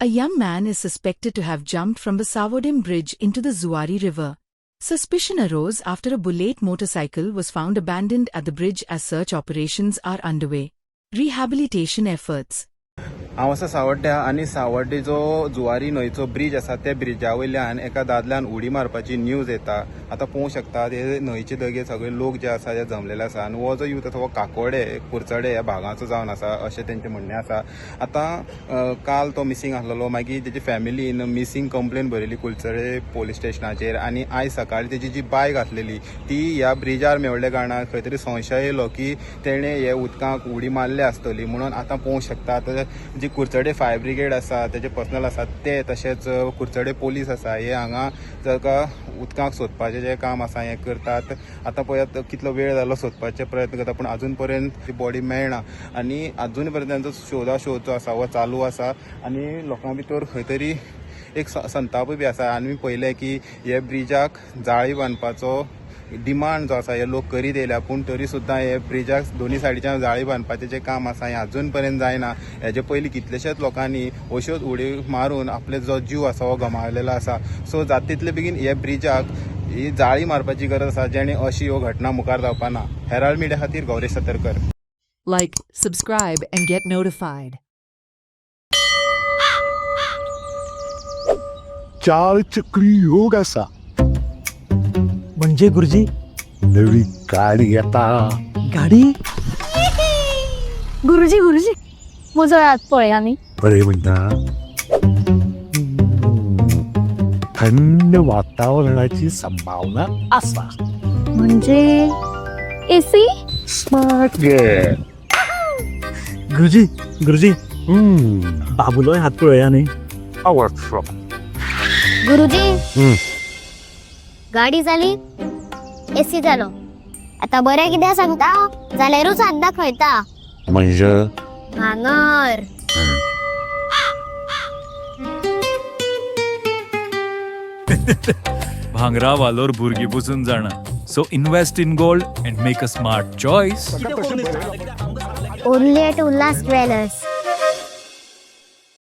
A young man is suspected to have jumped from the Savodem Bridge into the Zuari River. Suspicion arose after a bullet motorcycle was found abandoned at the bridge as search operations are underway. Rehabilitation efforts. हांव आसा सावड्ड्या आनी सावड्डे जो Zuari न्हंयचो bridge आसा त्या Brezza वयल्यान एका दादल्यान उडी मारपाची न्यूज येता. आतां पळोवंक शकता ते न्हंयचे देगेर सगळे लोक जे आसा ते जमलेले आसा आनी हो जो यूथ आसा हो काकोडे कुरचडे ह्या भागाचो जावन आसा अशें तेंचें म्हणणें आसा. आतां काल तो मिसींग आसलेलो, मागीर तेजी फॅमिलीन मिसींग कंप्लेन बरयली कुलचडे पोलीस स्टेशनाचेर आनी आयज सकाळीं तेजी जी बायक आसलेली ती ह्या ब्रिजार मेवल्या कारणान खंय तरी संशय येयलो की तेणें हे उदकांत उडी मारली आसतली म्हणून. आतां पळोवंक शकता आतां जी कुरचडे फायर ब्रिगेड आसा तेजे पर्सनल आसा ते तशेंच कुरचडे पोलीस आसा हे हांगा जाका उदकाक सोदपाचें जें काम आसा हें करतात. आतां पळयात कितलो वेळ जालो सोदपाचे प्रयत्न करता पूण अजून पर्यंत ती बॉडी मेळना आनी अजून पर्यंत तांचो शोध जो आसा हो चालू आसा आनी लोकां भितर खंय तरी एक संतापूय बी आसा. आनी पळयलें की हे ब्रिजाक जाळी बांदपाचो डिमांड जो आसा हे लोक करीत येयल्या पूण तरी सुद्दां हे ब्रिजाक दोनी सायडीच्यान जाळी बांदपाचें जें काम आसा हें अजून पर्यंत जायना. हेजे पयलीं कितलेशेच लोकांनी अश्योच उडी मारून आपले जो जीव आसा हो गमावलेलो आसा. सो जाता तितले बेगीन हे ब्रिजाक ही जाळी मारपाची गरज आसा जेणे अशी ह्यो घटना मुखार जावपा ना. हेराल्ड मिडिया खातीर Gauresh Satarkar. Like, subscribe and get notified. चार चक्री योग असा म्हणजे गुरुजी नवी गाडी येता. गाडी गुरुजी गुरुजी मुजळ्यात पळया न्ही. बरे म्हणटा थंड वातावरणाची संभावना असा. म्हणजे एसी. Smart gate. गुरुजी गुरुजी बाबूलोय हात पळया न्ही. Work from. गुरुजी गाडी जाली, एसी जालो. आता बरें कितें सांगता जाल्यारूच हात दाखयता. म्हणजे भांगर. भांगरा वालोर भुरगीं पुसून जाणा. So invest in gold and make a smart choice. Only at Ulhas jewellers.